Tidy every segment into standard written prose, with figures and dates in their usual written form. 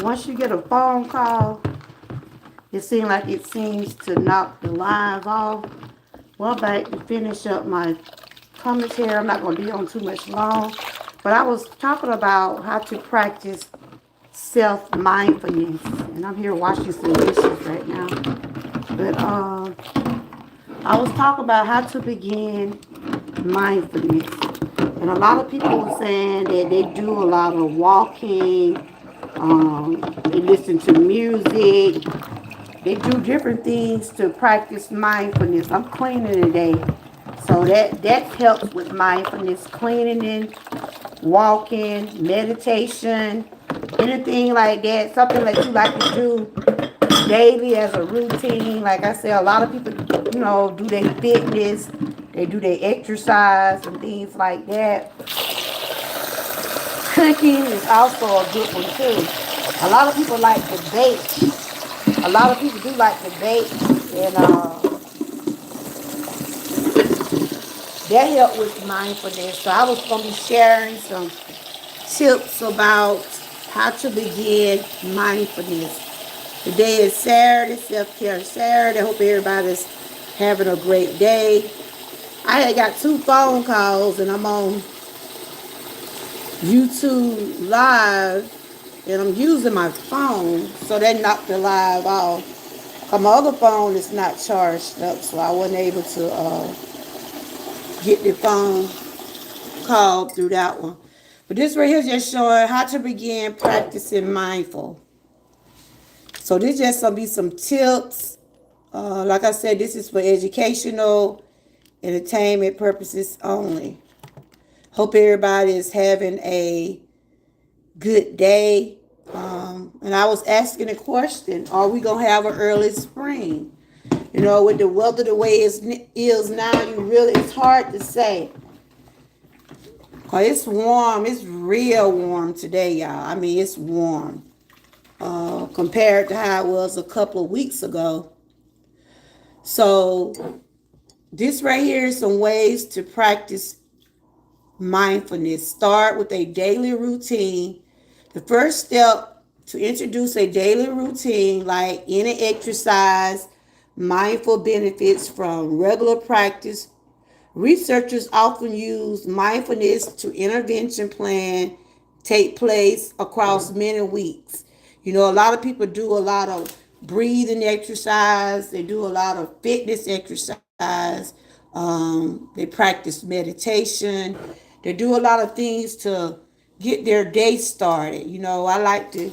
once you get a phone call, it seems to knock the lines off. Well, back to finish up my commentary, I'm not going to be on too much long, but I was talking about how to practice self mindfulness, and I'm here washing some dishes right now. But I was talking about how to begin mindfulness, and a lot of people were saying that they do a lot of walking, they listen to music, they do different things to practice mindfulness. I'm cleaning today, so that helps with mindfulness, cleaning, walking, meditation, anything like that. Something that you like to do daily as a routine. Like I said, a lot of people, do their fitness, they do their exercise and things like that. Cooking is also a good one too. A lot of people like to bake. A lot of people do like to bake, and that help with mindfulness. So I was going to be sharing some tips about how to begin mindfulness. Today is Saturday, Selfcare Saturday. I hope everybody's having a great day. I had got 2 phone calls, and I'm on YouTube Live, and I'm using my phone, so that knocked the live off. My other phone is not charged up, so I wasn't able to get the phone call through that one. But this right here is just showing how to begin practicing mindful. So this just gonna be some tips. Like I said, this is for educational, entertainment purposes only. Hope everybody is having a good day. And I was asking a question: are we gonna have an early spring? With the weather the way it is now, it's hard to say. Cause it's warm. It's real warm today, y'all. I mean, it's warm compared to how it was a couple of weeks ago. So this right here is some ways to practice mindfulness. Start with a daily routine. The first step to introduce a daily routine like any exercise, mindful benefits from regular practice. Researchers often use mindfulness to intervention plan take place across many weeks. A lot of people do a lot of breathing exercise. They do a lot of fitness exercise. They practice meditation. They do a lot of things to get their day started. I like to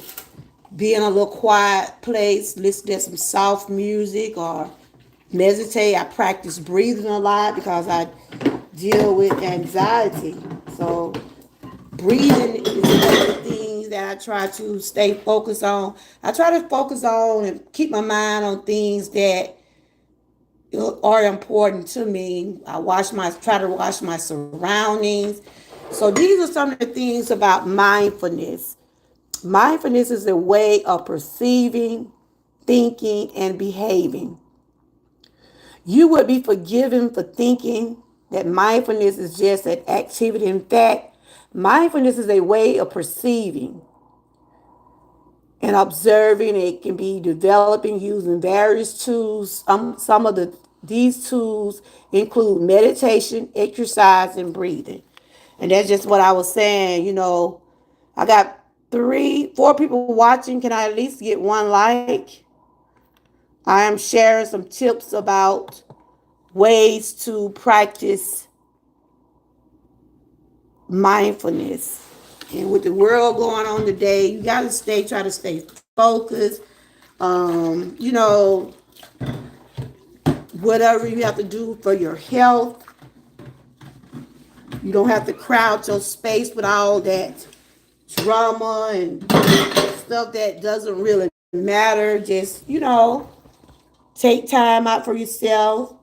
be in a little quiet place, listen to some soft music or meditate. I practice breathing a lot because I deal with anxiety. So breathing is one of the things that I try to stay focused on. I try to focus on and keep my mind on things that are important to me. Try to watch my surroundings. So these are some of the things about mindfulness. Mindfulness is a way of perceiving, thinking, and behaving. You would be forgiven for thinking that mindfulness is just an activity. In fact, mindfulness is a way of perceiving and observing. It can be developing using various tools. Some of these tools include meditation, exercise, and breathing. And that's just what I was saying. I got 4 people watching. Can I at least get one like? I am sharing some tips about ways to practice mindfulness. And with the world going on today, you got to try to stay focused. You know, whatever you have to do for your health. You don't have to crowd your space with all that drama and stuff that doesn't really matter. Just, take time out for yourself.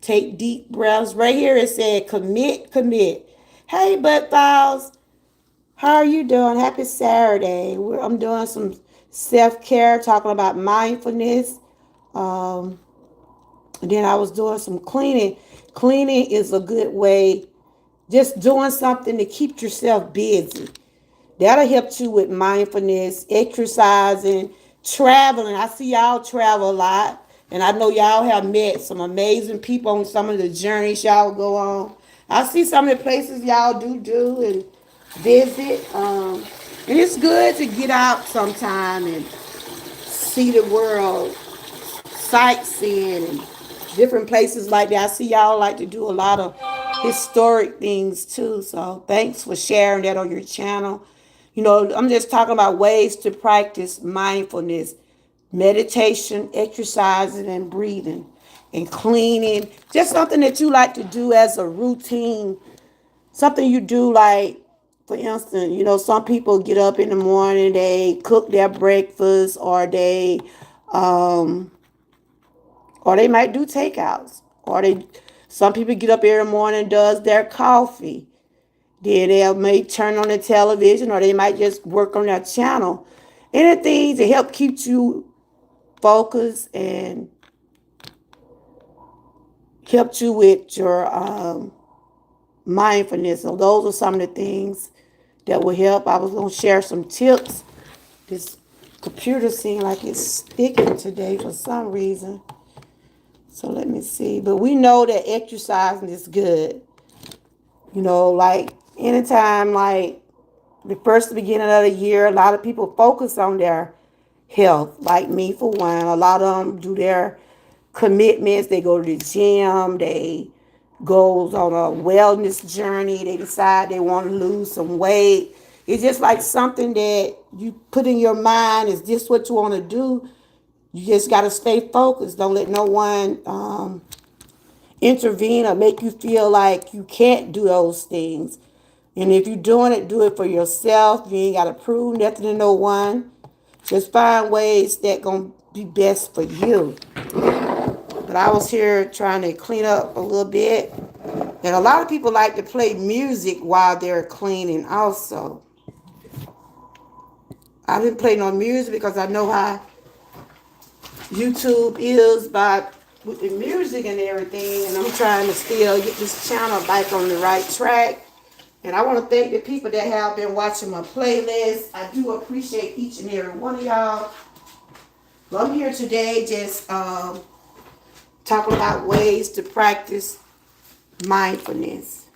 Take deep breaths. Right here it said commit. Hey, Butt Files. How are you doing? Happy Saturday. I'm doing some self-care, talking about mindfulness. And then I was doing some cleaning. Cleaning is a good way, just doing something to keep yourself busy. That'll help you with mindfulness, exercising, traveling. I see y'all travel a lot. And I know y'all have met some amazing people on some of the journeys y'all go on. I see some of the places y'all do and visit. And it's good to get out sometime and see the world, sightseeing and different places like that. I see y'all like to do a lot of historic things too. So thanks for sharing that on your channel. I'm just talking about ways to practice mindfulness, meditation, exercising, and breathing, and cleaning. Just something that you like to do as a routine. Something you do like, for instance, some people get up in the morning, they cook their breakfast, um, or they might do takeouts, or some people get up every morning, does their coffee. Then they may turn on the television, or they might just work on their channel. Anything to help keep you focused and help you with your mindfulness. So those are some of the things that will help. I was going to share some tips. This computer seems like it's sticking today for some reason. So let me see. But we know that exercising is good. Like anytime, like the first beginning of the year, a lot of people focus on their health. Like me, for one, a lot of them do their commitments. They go to the gym. They goes on a wellness journey. They decide they want to lose some weight. It's just like something that you put in your mind. Is this what you want to do? You just got to stay focused. Don't let no one intervene or make you feel like you can't do those things. And if you're doing it, do it for yourself. You ain't got to prove nothing to no one. Just find ways that gonna be best for you. But I was here trying to clean up a little bit. And a lot of people like to play music while they're cleaning also. I didn't play no music because I know how YouTube is with the music and everything. And I'm trying to still get this channel back on the right track. And I want to thank the people that have been watching my playlist. I do appreciate each and every one of y'all. Well, I'm here today just talking about ways to practice mindfulness.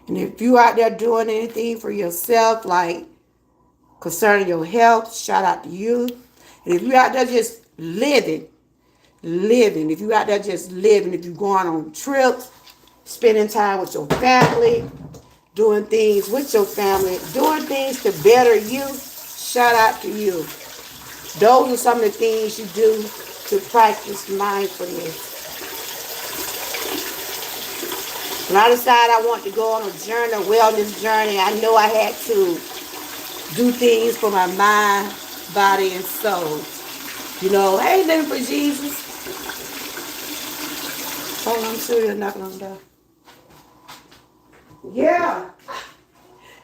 And if you out there doing anything for yourself, like concerning your health, shout out to you. And if you out there just living, if you out there just living, if you're going on trips, spending time with your family, doing things with your family, doing things to better you, shout out to you. Those are some of the things you do to practice mindfulness. When I decided I want to go on a journey, a wellness journey, I know I had to do things for my mind, body, and soul. Hey, living for Jesus. Hold on, I'm sure you're knocking on the door. Yeah.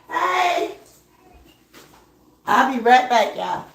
Hey. I'll be right back, y'all.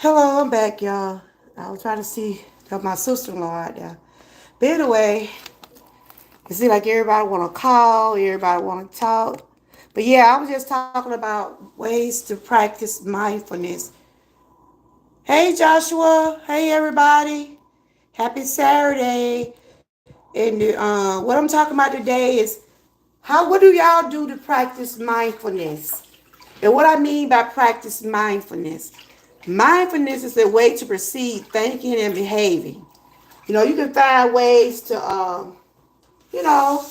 Hello, I'm back, y'all. I was trying to see my sister-in-law out there. But anyway, it seems like everybody want to call, everybody want to talk. But yeah, I was just talking about ways to practice mindfulness. Hey, Joshua. Hey, everybody. Happy Saturday. And what I'm talking about today is what do y'all do to practice mindfulness? And what I mean by practice mindfulness, mindfulness is a way to proceed thinking and behaving. You can find ways to, you know,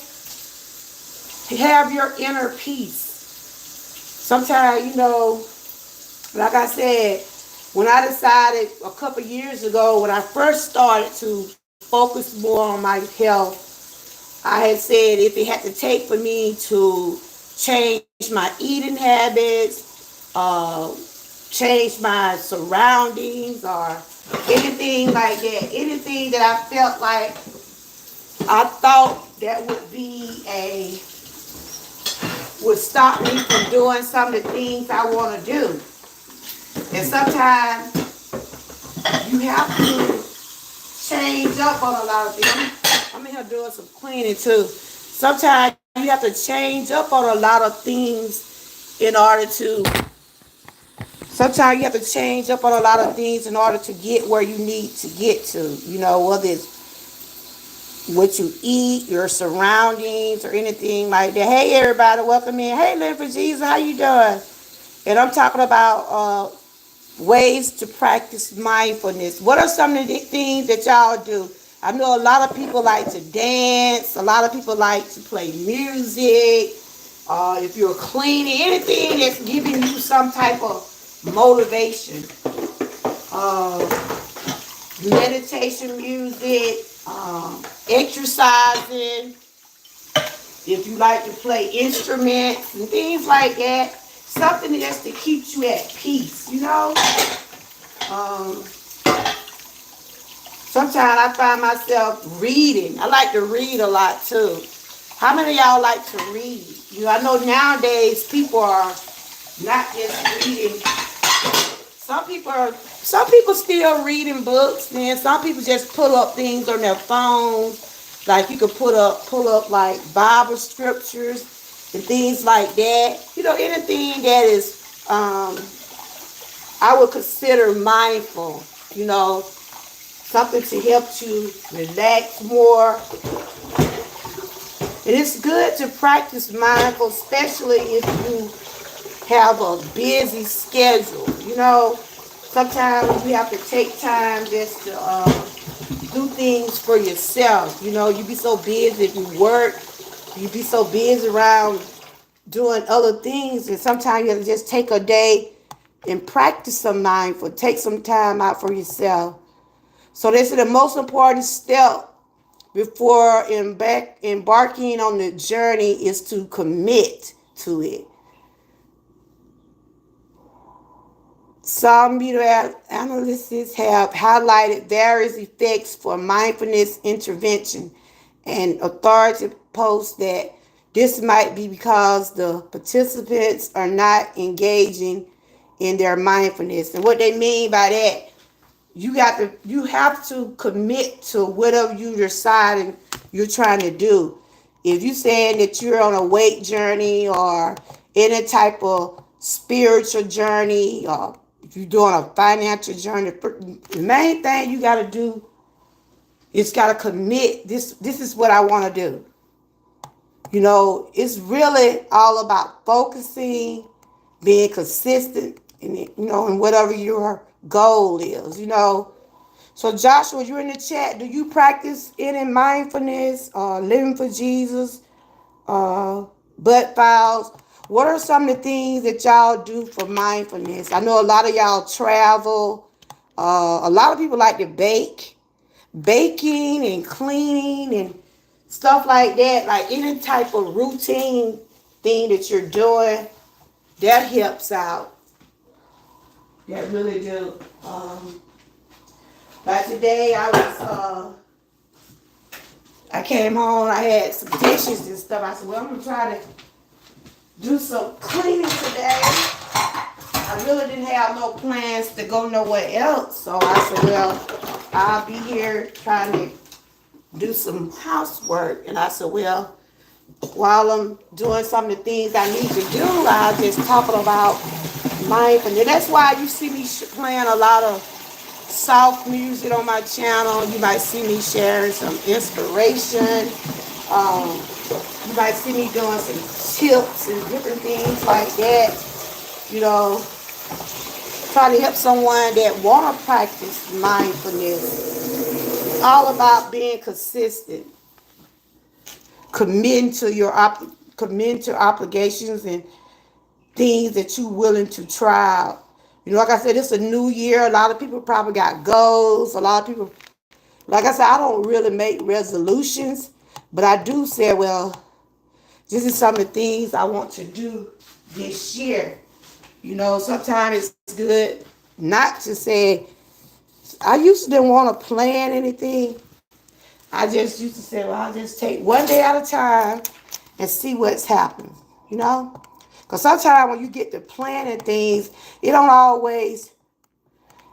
have your inner peace. Sometimes, like I said, when I decided a couple years ago, when I first started to focus more on my health, I had said if it had to take for me to change my eating habits, change my surroundings, or anything like that, anything that I felt like I thought that would stop me from doing some of the things I want to do. And sometimes you have to change up on a lot of things. I'm in here doing some cleaning too. Sometimes you have to change up on a lot of things in order to. Sometimes you have to change up on a lot of things in order to get where you need to get to. Whether it's what you eat, your surroundings, or anything like that. Hey, everybody, welcome in. Hey, Live for Jesus, how you doing? And I'm talking about ways to practice mindfulness. What are some of the things that y'all do? I know a lot of people like to dance. A lot of people like to play music. If you're cleaning, anything that's giving you some type of motivation. Meditation music, exercising. If you like to play instruments and things like that, something just to keep you at peace. Sometimes I find myself reading. I like to read a lot too. How many of y'all like to read? I know nowadays people are not just reading. Some people still reading books, and some people just pull up things on their phones. Like you could pull up like Bible scriptures and things like that. Anything that is I would consider mindful. Something to help you relax more. And it's good to practice mindful, especially if you have a busy schedule. Sometimes you have to take time just to do things for yourself. You be so busy if you work, you be so busy around doing other things, and sometimes you have to just take a day and practice some mindful. Take some time out for yourself. So this is the most important step before embarking on the journey is to commit to it. Some analysts have highlighted various effects for mindfulness intervention, and authorities post that this might be because the participants are not engaging in their mindfulness. And what they mean by that, you have to commit to whatever you decide you're trying to do. If you're saying that you're on a weight journey or any type of spiritual journey, or if you're doing a financial journey, the main thing you got to do is got to commit. This is what I want to do. It's really all about focusing, being consistent, in whatever your goal is. So Joshua, you're in the chat. Do you practice any mindfulness, living for Jesus, butt files? What are some of the things that y'all do for mindfulness? I know a lot of y'all travel. A lot of people like to bake. Baking and cleaning and stuff like that. Like any type of routine thing that you're doing, that helps out. That really do. Like today, I came home. I had some dishes and stuff. I said, well, I'm gonna try to do some cleaning today. I I really didn't have no plans to go nowhere else. So I said, well, I'll be here trying to do some housework. And I said, well, while I'm doing some of the things I need to do, I'll just talk about mindfulness. That's why you see me playing a lot of soft music on my channel. You might see me sharing some inspiration. Um, you might see me doing some tips and different things like that. You know, try to help someone that want to practice mindfulness. It's all about being consistent, committing to committing to obligations and things that you're willing to try out. You know, like I said, it's a new year. A lot of people probably got goals. A lot of people, like I said, I don't really make resolutions, but I do say, well, this is some of the things I want to do this year. You know, sometimes it's good not to say, I used to didn't want to plan anything. I just used to say, well, I'll just take one day at a time and see what's happening, you know? Because sometimes when you get to planning things, it don't always,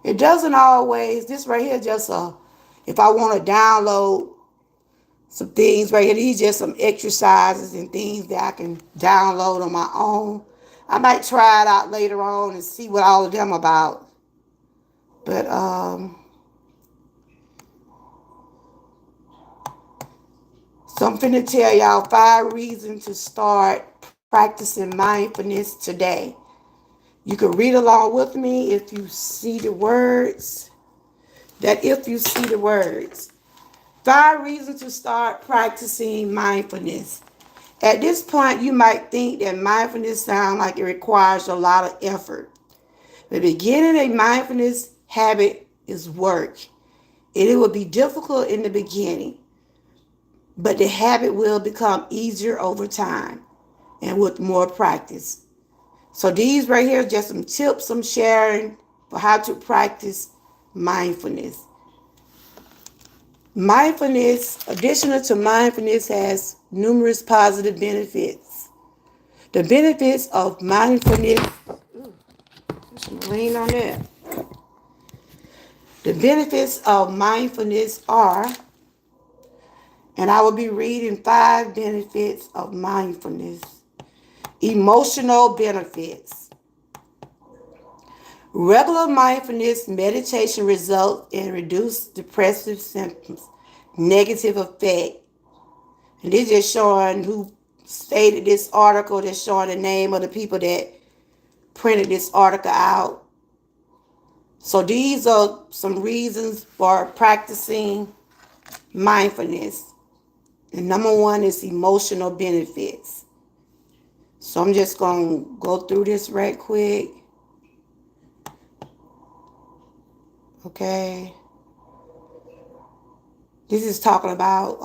it doesn't always, this right here just if I want to download some things right here, these just some exercises and things that I can download on my own. I might try it out later on and see what all of them about. But so I'm finna tell y'all 5 reasons to start practicing mindfulness today. You can read along with me if you see the words. That if you see the words. 5 reasons to start practicing mindfulness. At this point, you might think that mindfulness sounds like it requires a lot of effort. The beginning a mindfulness habit is work. And it will be difficult in the beginning, but the habit will become easier over time and with more practice. So these right here are just some tips I'm sharing for how to practice mindfulness. Mindfulness, additional to mindfulness, has numerous positive benefits. The benefits of mindfulness, lean on that. The benefits of mindfulness are, and I will be reading 5 benefits of mindfulness. Emotional benefits. Regular mindfulness meditation results in reduced depressive symptoms, negative effect. And this is showing who stated this article, that's showing the name of the people that printed this article out. So these are some reasons for practicing mindfulness. And number 1 is emotional benefits. So I'm just going to go through this right quick. Okay. This is talking about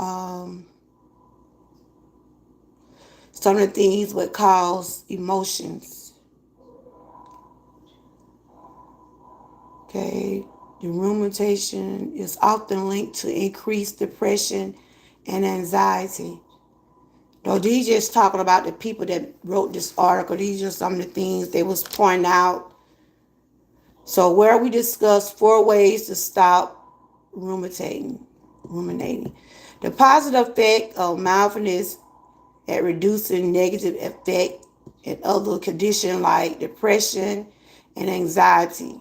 some of the things that cause emotions. Okay. The rumination is often linked to increased depression and anxiety. Though these just talking about the people that wrote this article. These are some of the things they was pointing out. So where we discuss 4 ways to stop ruminating. The positive effect of mindfulness at reducing negative effect in other conditions like depression and anxiety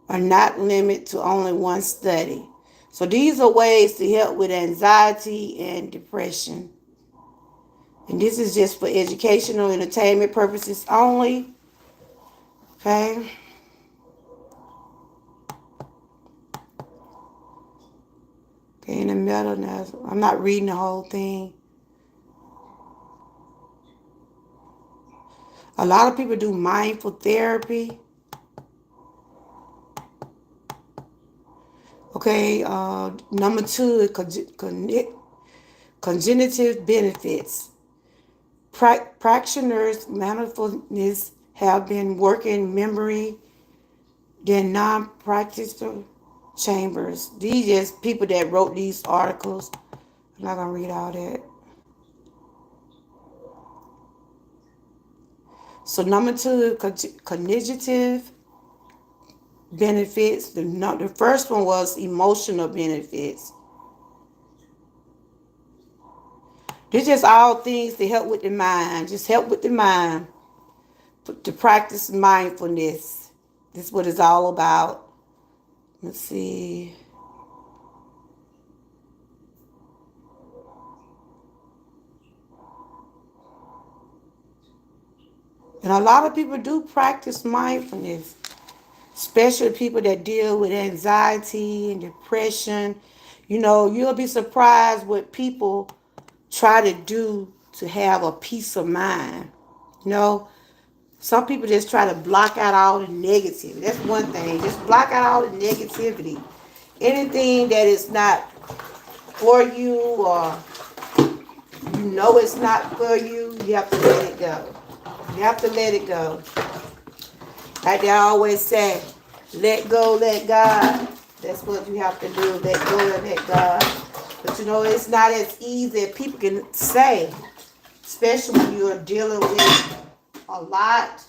are not limited to only one study. So these are ways to help with anxiety and depression. And this is just for educational entertainment purposes only. Okay. Okay, in the middle now, I'm not reading the whole thing. A lot of people do mindful therapy. Okay, number 2 is cognitive benefits. Practitioners mindfulness have been working memory than non-practitioner chambers. These just people that wrote these articles. I'm not gonna read all that. So number two, cognitive benefits. The first one was emotional benefits. These just all things to help with the mind. Just help with the mind. To practice mindfulness. This is what it's all about. Let's see. And a lot of people do practice mindfulness, especially people that deal with anxiety and depression. You know, you'll be surprised what people try to do to have a peace of mind. You know, some people just try to block out all the negativity. That's one thing. Just block out all the negativity. Anything that is not for you, or you know it's not for you, you have to let it go. You have to let it go. Like they always say, let go, let God. That's what you have to do. Let go and let God. But you know, it's not as easy as people can say, especially when you're dealing with a lot.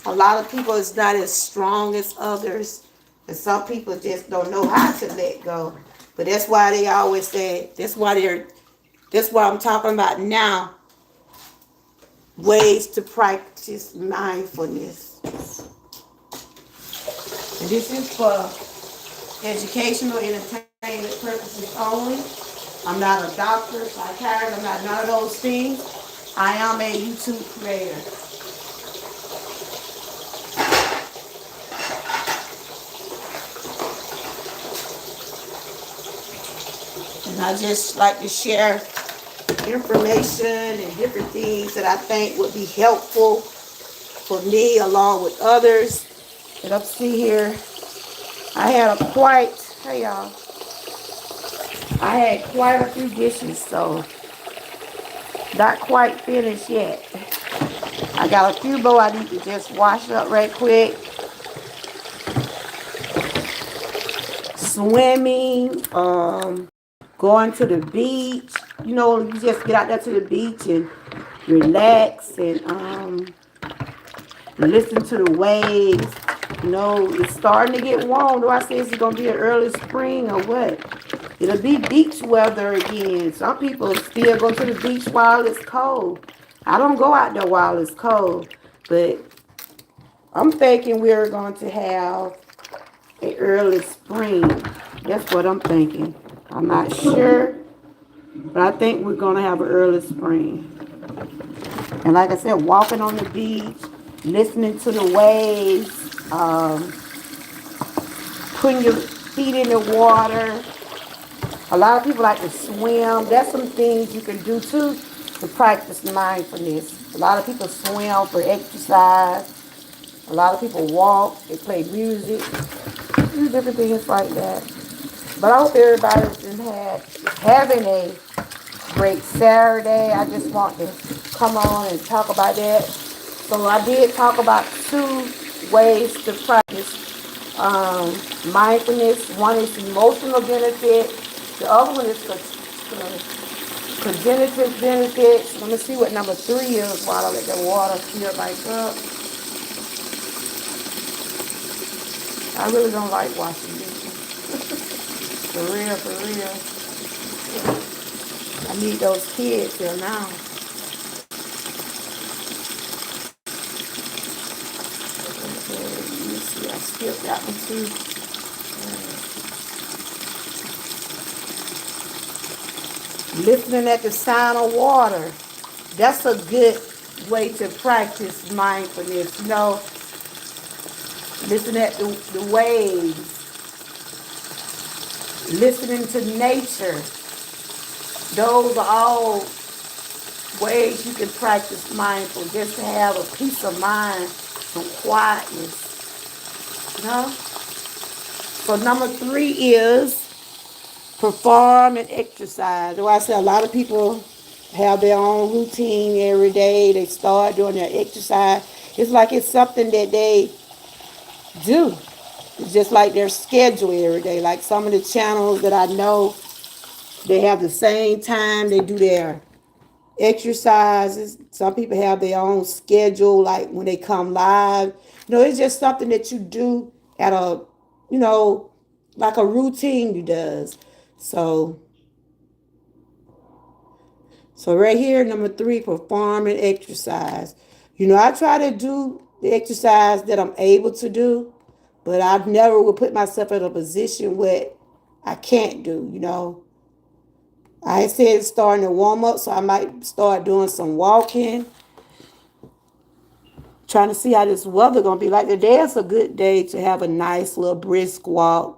A lot of people is not as strong as others. And some people just don't know how to let go. But that's why they always say, that's what I'm talking about now. Ways to practice mindfulness. And this is for educational, entertainment purposes only. I'm not a doctor, psychiatrist, I'm not none of those things. I am a YouTube creator. And I just like to share information and different things that I think would be helpful for me along with others. And up see here, I had a quite, hey y'all, I had quite a few dishes, so not quite finished yet. I got a few more I need to just wash up right quick. Swimming, going to the beach. You know, you just get out there to the beach and relax and listen to the waves. You know, it's starting to get warm. Do I say it's going to be an early spring or what? It'll be beach weather again. Some people still go to the beach while it's cold. I don't go out there while it's cold. But I'm thinking we're going to have an early spring. That's what I'm thinking. I'm not sure, but I think we're going to have an early spring. And like I said, walking on the beach, listening to the waves, putting your feet in the water. A lot of people like to swim. That's some things you can do too to practice mindfulness. A lot of people swim for exercise. A lot of people walk. They play music. Do different things like that. But I hope everybody's having a great Saturday. I just want to come on and talk about that. So I did talk about two ways to practice mindfulness. One is emotional benefit. The other one is cognitive benefits. Let me see what number three is while I let the water fill back up. I really don't like washing dishes. For real, for real. I need those kids here now. Okay, let me see. I skipped that one too. Listening at the sound of water. That's a good way to practice mindfulness. You know, listen at the waves. Listening to nature. Those are all ways you can practice mindful, just to have a peace of mind, some quietness. You know? So number three is perform and exercise. Well, I say a lot of people have their own routine every day. They start doing their exercise. It's like it's something that they do. It's just like their schedule every day. Like some of the channels that I know, they have the same time they do their exercises. Some people have their own schedule, like when they come live. It's just something that you do at a, you know, like a routine you does. So, so right here, number 3, perform and exercise. I try to do the exercise that I'm able to do, but I never would put myself in a position where I can't do. I said starting to warm up, so I might start doing some walking, trying to see how this weather gonna be like. Today is a good day to have a nice little brisk walk.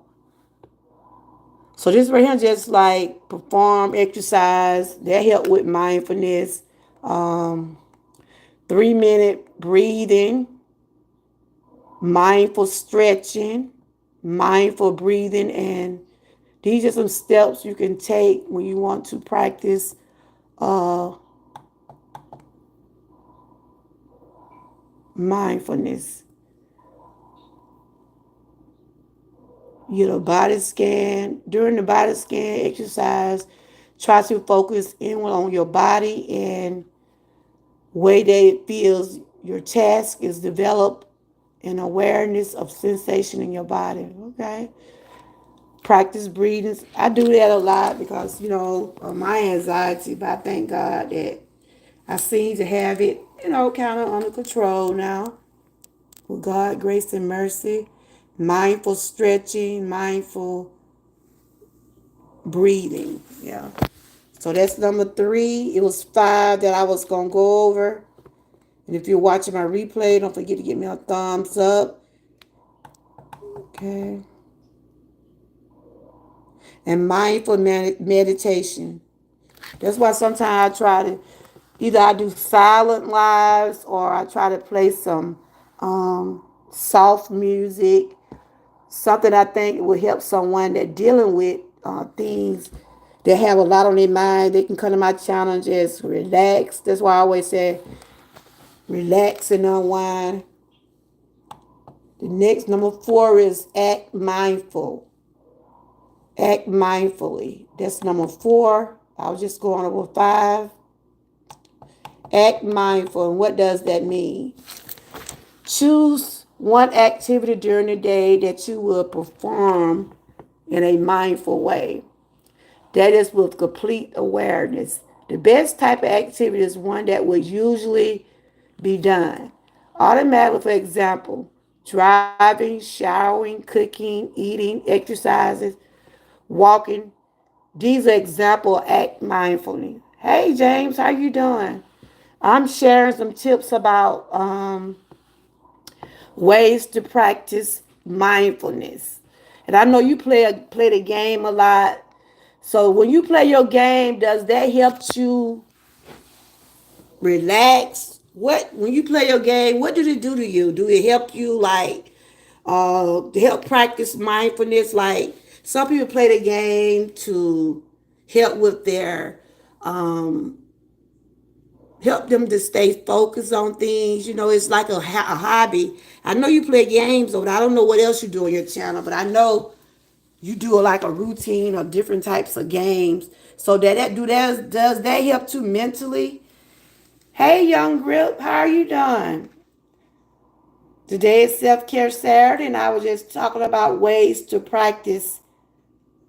So this right here just like perform exercise that help with mindfulness. Um, 3-minute breathing, mindful stretching, mindful breathing, and these are some steps you can take when you want to practice uh, mindfulness. Body scan. During the body scan exercise, try to focus inward on your body and way that it feels. Your task is develop an awareness of sensation in your body. Okay. Practice breathing. I do that a lot because, of my anxiety, but I thank God that I seem to have it, kind of under control now. With God, grace, and mercy. Mindful stretching, mindful breathing. Yeah. So that's number 3. It was 5 that I was going to go over. And if you're watching my replay, don't forget to give me a thumbs up. Okay. And mindful meditation. That's why sometimes I try to, either I do silent lives or I try to play some soft music, something I think will help someone that dealing with things that have a lot on their mind. They can come to my channel and just relax. That's why I always say relax and unwind. The next, number 4, is act mindful. Act mindfully. That's number 4. I was just going over 5. Act mindful. And what does that mean? Choose one activity during the day that you will perform in a mindful way. That is with complete awareness. The best type of activity is one that would usually be done automatically. For example, driving, showering, cooking, eating, exercises, walking. These are example of act mindfully. Hey James, how you doing? I'm sharing some tips about ways to practice mindfulness. And I know you play the game a lot. So when you play your game, does that help you relax? What when you play your game, what does it do to you? Do it help you like to help practice mindfulness? Like some people play the game to help with their help them to stay focused on things. It's like a hobby. I know you play games, but I don't know what else you do on your channel. But I know you do like a routine of different types of games. So does that help you mentally? Hey, young grip, how are you doing? Today is Self-Care Saturday, and I was just talking about ways to practice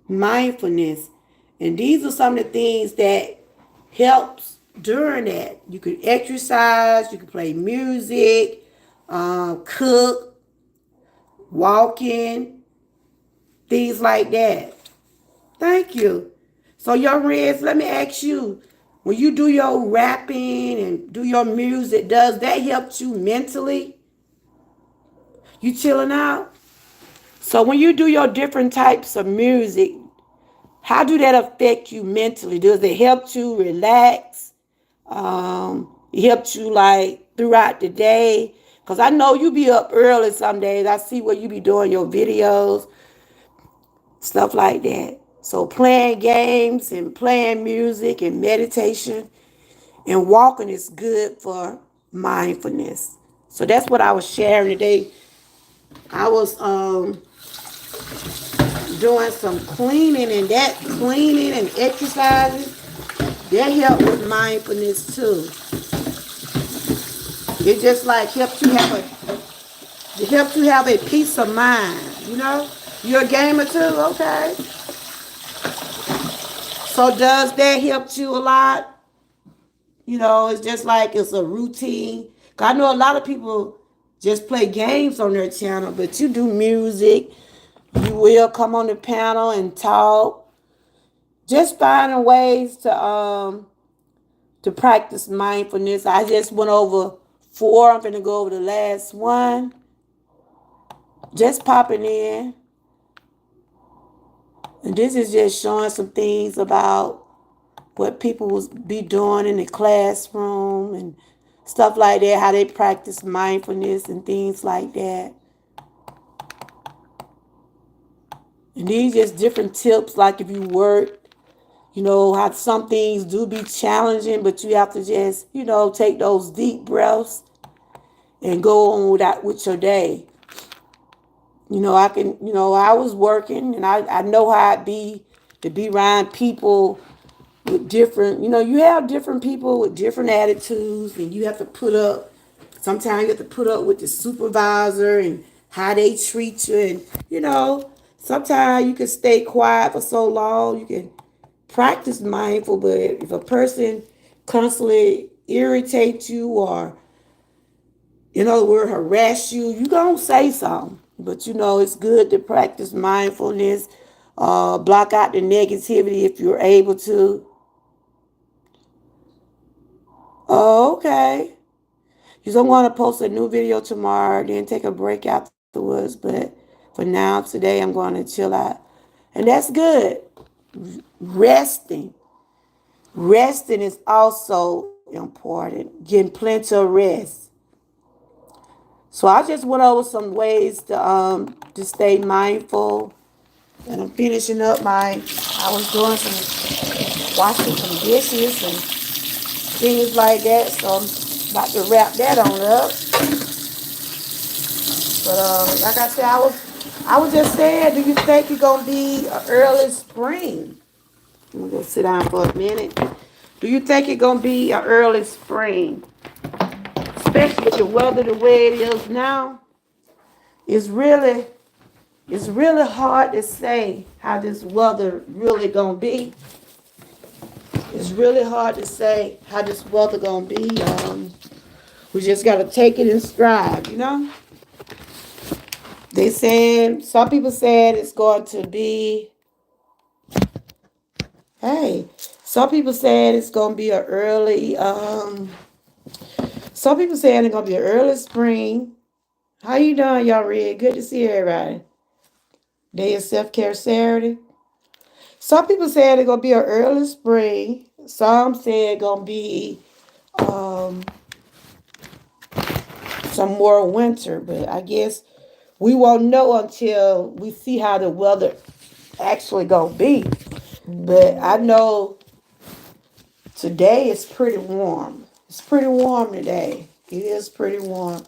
mindfulness. And these are some of the things that helps during that. You can exercise, you can play music, cook, walking, things like that. Thank you. So, young Reds, let me ask you, when you do your rapping and do your music, does that help you mentally? You chilling out? So when you do your different types of music, how do that affect you mentally? Does it help you relax? It helps you like throughout the day? Because I know you be up early some days. I see where you be doing your videos, stuff like that. So playing games and playing music and meditation and walking is good for mindfulness. So that's what I was sharing today. I was doing some cleaning, and that cleaning and exercising that help with mindfulness too. It just like helps you have a peace of mind. You know, you're a gamer too. Okay, so does that help you a lot? It's just like it's a routine. 'Cause I know a lot of people just play games on their channel, but you do music. You will come on the panel and talk. Just finding ways to practice mindfulness. I just went over four. I'm gonna go over the last one. Just popping in. And this is just showing some things about what people will be doing in the classroom and stuff like that, how they practice mindfulness and things like that. And these just different tips, like if you work, how some things do be challenging, but you have to just, take those deep breaths and go on with your day. I was working and I know how it be to be around people with different, you have different people with different attitudes, and you have to sometimes you have to put up with the supervisor and how they treat you. And, sometimes you can stay quiet for so long. You can practice mindful, but if a person constantly irritates you or, in other words, harass you, you gonna say something. But it's good to practice mindfulness, block out the negativity if you're able to. Oh, okay. Because I'm going to post a new video tomorrow, then take a break afterwards. But for now, today, I'm going to chill out. And that's good. Resting. Resting is also important. Getting plenty of rest. So I just went over some ways to stay mindful. And I'm finishing up I was doing washing some dishes and things like that. So I'm about to wrap that on up. But like I said, I was just saying, do you think it's gonna be an early spring? I'm gonna go sit down for a minute. Do you think it's gonna be an early spring, especially with the weather the way it is now? It's really it's really hard to say how this weather really gonna be. It's really hard to say how this weather gonna be. We just gotta take it in stride. Some people said it's going to be, hey, some people said it's going to be some people said it's going to be an early spring. How you doing, y'all, Red? Good to see everybody. Day of Self-Care Saturday. Some people said it's going to be an early spring. Some said it's going to be um, some more winter, but I guess we won't know until we see how the weather actually going to be. But I know today is pretty warm. It's pretty warm today. It is pretty warm.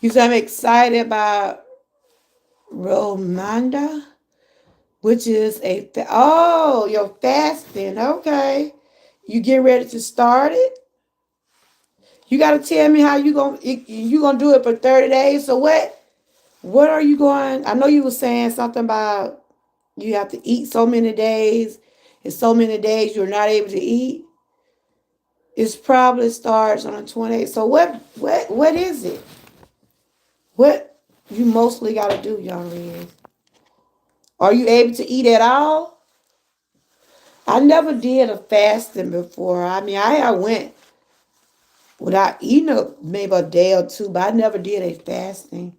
You see, I'm excited about Romanda, which is your fasting. Okay. You get ready to start it? You got to tell me how you gonna do it for 30 days. So what are you going? I know you were saying something about you have to eat so many days, and so many days you're not able to eat. It probably starts on the 28th. So what is it? What you mostly gotta do, young Riz? Are you able to eat at all? I never did a fasting before. I mean, I went without eating maybe a day or two, but I never did a fasting.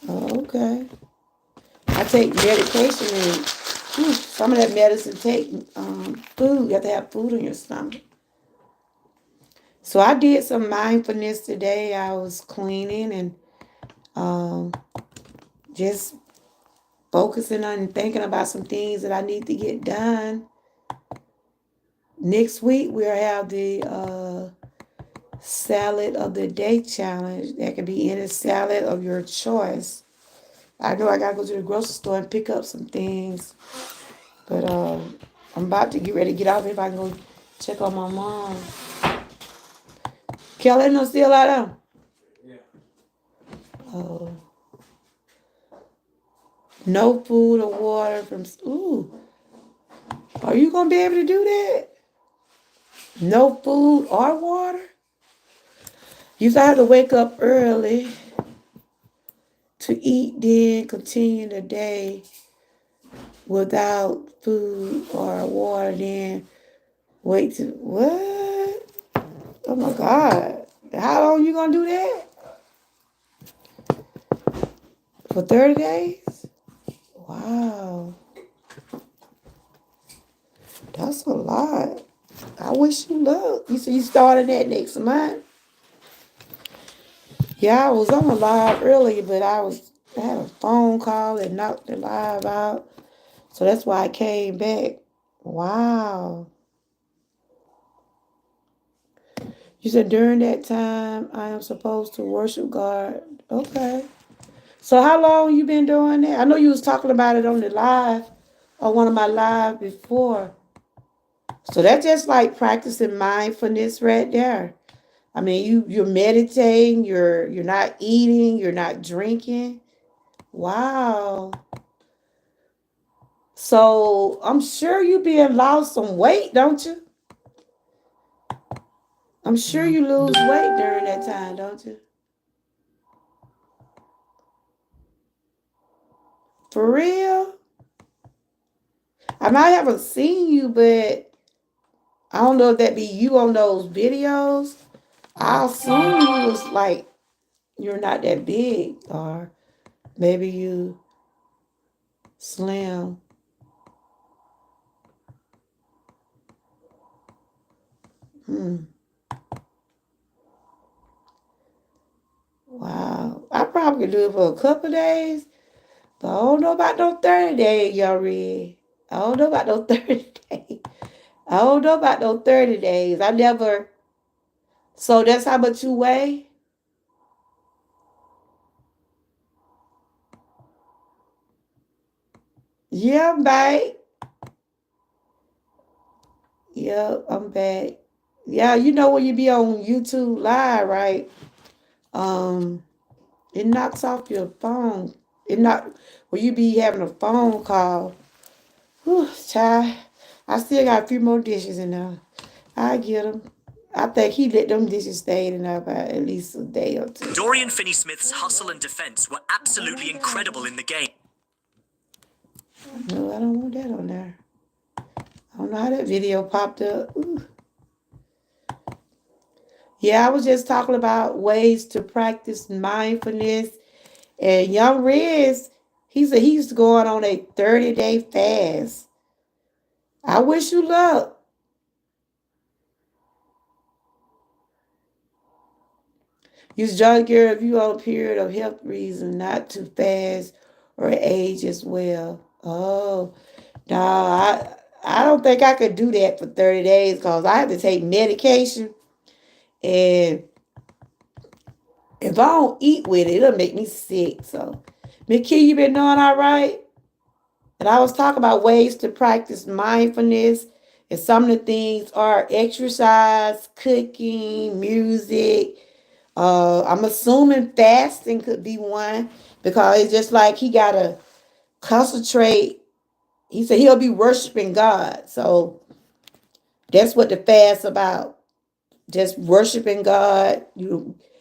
Oh, okay. I take medication and some of that medicine take food. You have to have food in your stomach. So I did some mindfulness today. I was cleaning and um, just focusing on and thinking about some things that I need to get done. Next week we'll have the salad of the day challenge. That can be any salad of your choice. I know I gotta go to the grocery store and pick up some things, but I'm about to get ready to get off if I can go check on my mom. Kelly no still out there. Oh, no food or water from. Ooh, are you gonna be able to do that? No food or water. You have to wake up early to eat, then continue the day without food or water. Then wait to what? Oh my God! How long you gonna do that? For 30 days? Wow, that's a lot. I wish you luck. You said you started that next month. Yeah, I was on a live earlier, but I had a phone call and knocked the live out. So that's why I came back. Wow. You said during that time I am supposed to worship God. Okay. So how long you been doing that? I know you was talking about it on the live or one of my live before. So that's just like practicing mindfulness right there. I mean, you're meditating, you're not eating, you're not drinking. Wow. So I'm sure you being lost some weight, don't you? I'm sure you lose weight during that time, don't you? For real? I might haven't seen you, but I don't know if that be you on those videos. I assume you was like you're not that big, or maybe you slim. Hmm. Wow. I probably could do it for a couple of days, but I don't know about no 30 days, y'all read. I don't know about no 30 days. I don't know about no 30 days. I never. So that's how much you weigh? Yeah, I'm back. Yeah, I'm back. Yeah, you know when you be on YouTube live, right? Um, it knocks off your phone. It not when you be having a phone call. Whew, child. I still got a few more dishes in there. I get them. I think he let them dishes stay in there about at least a day or two. Dorian Finney-Smith's hustle and defense were Oh my absolutely incredible God. in the game. No, I don't want that on there. I don't know how that video popped up. Ooh. Yeah, I was just talking about ways to practice mindfulness. And young Riz, he said he's going on a 30-day fast. I wish you luck. Use jolly girl if you on a period of health reason not to fast or age as well. Oh, no, I don't think I could do that for 30 days because I have to take medication. And if I don't eat with it, it'll make me sick. So, Mickey, you been doing all right? And I was talking about ways to practice mindfulness. And some of the things are exercise, cooking, music. I'm assuming fasting could be one because it's just like he got to concentrate. He said he'll be worshiping God. So that's what the fast about. Just worshiping God.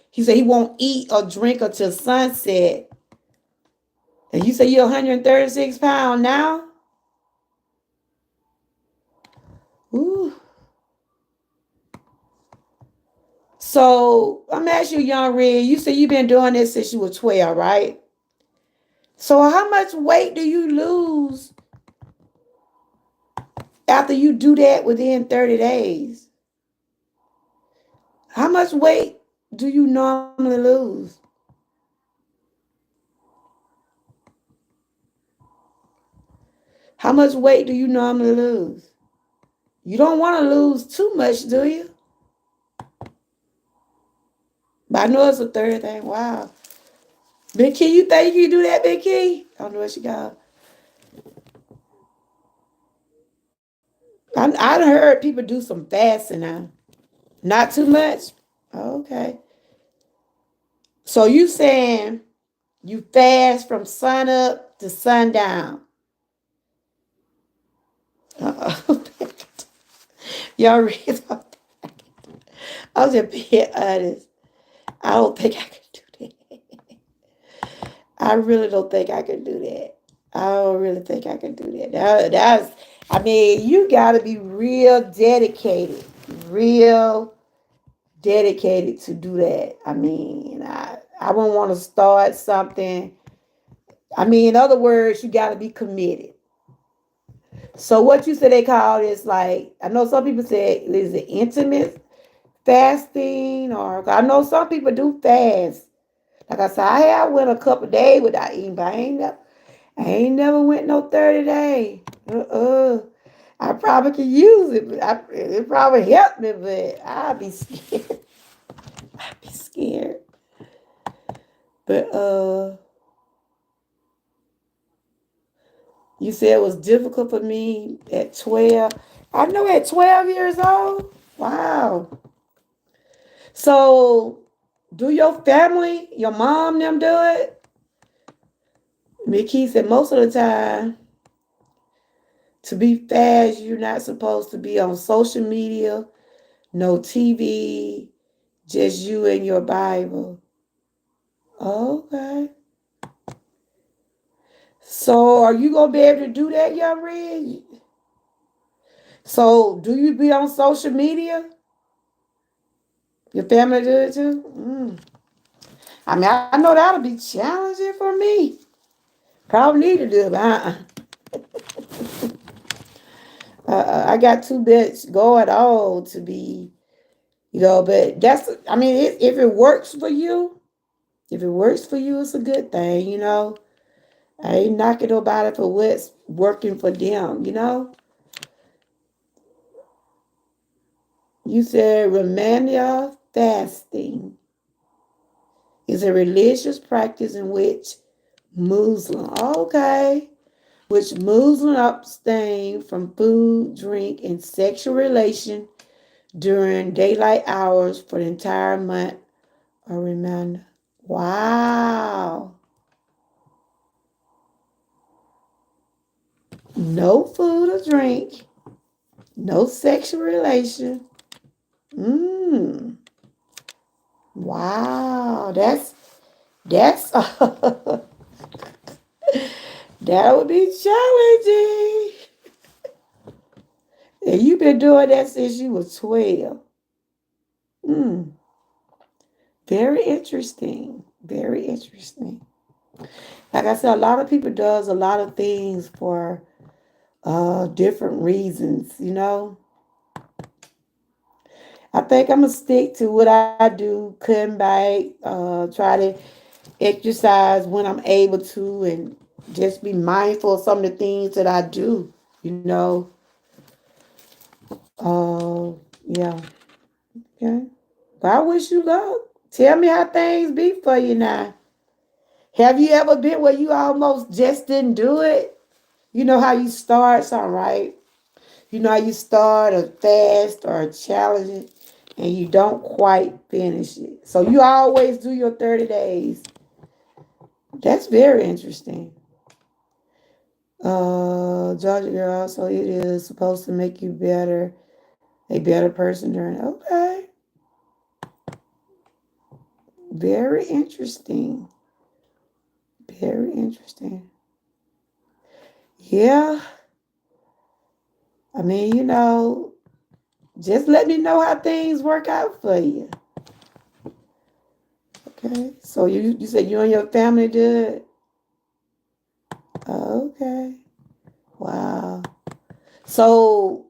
He said he won't eat or drink until sunset. And you say you're 136 pounds now? Ooh. So I'm asking you, young Red, you said you've been doing this since you were 12, right? So how much weight do you lose after you do that within 30 days? How much weight do you normally lose? How much weight do you normally lose? You don't want to lose too much, do you? But I know it's a third thing. Wow. Big Key, you think you can do that, Big Key? I don't know what she got. I heard people do some fasting now. Not too much. Okay. So you saying you fast from sun up to sundown. Uh-oh. Y'all read I was just being honest. I don't think I can do that. I really don't think I can do that. I don't really think I can do that. I mean, you got to be real dedicated to do that. I mean, I wouldn't want to start something. I mean, in other words, you got to be committed. So what you said they call this, like, I know some people say, is it intimate fasting? Or I know some people do fast. Like I said, I went a couple days without eating, but I ain't never went no 30 days. I probably could use it, but it probably helped me, but I'd be scared. I'd be scared. But you said it was difficult for me at 12. I know at 12 years old. Wow. So do your family, your mom, them do it? Mickey said most of the time, to be fast, you're not supposed to be on social media, no TV, just you and your Bible. Okay. So are you gonna be able to do that, young Red? So do you be on social media? Your family do it too? I mean, I know that'll be challenging for me. Probably need to do it, but I got too much going on to be, but I mean, if it works for you, it's a good thing. I ain't knocking nobody for what's working for them. You said Romania fasting is a religious practice in which okay, which Muslim abstain from food, drink, and sexual relation during daylight hours for the entire month of Ramadan. Wow. No food or drink, no sexual relation. Mmm. Wow. That's that would be challenging. And you've been doing that since you was 12. Mm, very interesting. Very interesting. Like I said, a lot of people does a lot of things for different reasons. I think I'm gonna stick to what I do, cutting back, try to exercise when I'm able to, and just be mindful of some of the things that I do. You know, yeah, okay. But I wish you luck. Tell me how things be for you now. Have you ever been where you almost just didn't do it? You know how you start something, right? You know how you start a fast or a challenge and you don't quite finish it. So you always do your 30 days. That's very interesting. Georgia girl, so it is supposed to make you a better person during. Okay. Very interesting. Very interesting. Yeah. I mean, just let me know how things work out for you. Okay. So you said you and your family did? Okay. Wow. So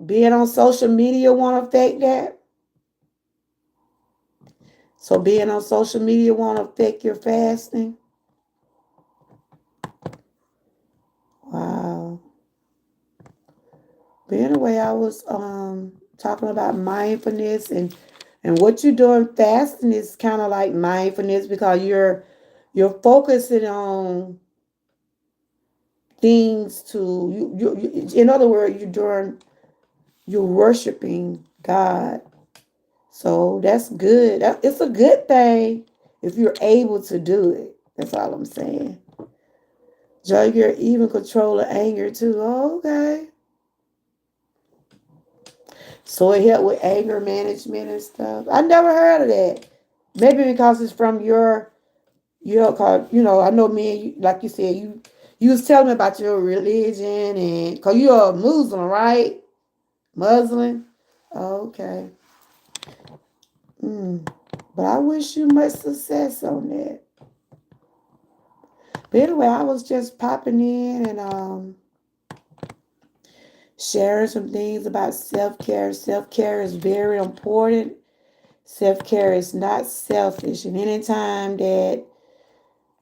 being on social media won't affect that? So being on social media won't affect your fasting? Wow. But anyway, I was talking about mindfulness and what you're doing fasting is kind of like mindfulness because you're focusing on things in other words, you're worshiping God. So that's good. It's a good thing if you're able to do it. That's all I'm saying. Joy, you're even control of anger too. Oh, okay. So it helped with anger management and stuff. I never heard of that. Maybe because it's from cause I know me and you, like you said, you was telling me about your religion and cause you're a Muslim, right? Muslim. Okay. Mm. But I wish you much success on that. But anyway, I was just popping in and sharing some things about self care. Self care is very important. Self care is not selfish. And anytime that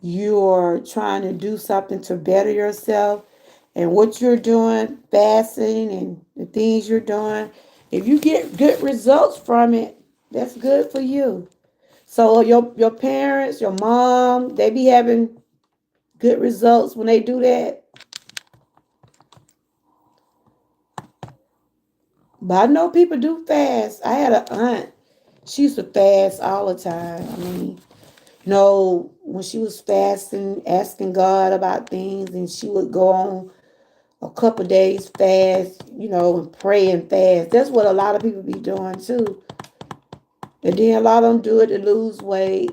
you're trying to do something to better yourself and what you're doing, fasting and the things you're doing, if you get good results from it, that's good for you. So your parents, your mom, they be having good results when they do that. But I know people do fast. I had an aunt. She used to fast all the time. I mean, when she was fasting, asking God about things, and she would go on a couple days fast, and pray and fast. That's what a lot of people be doing too. And then a lot of them do it to lose weight,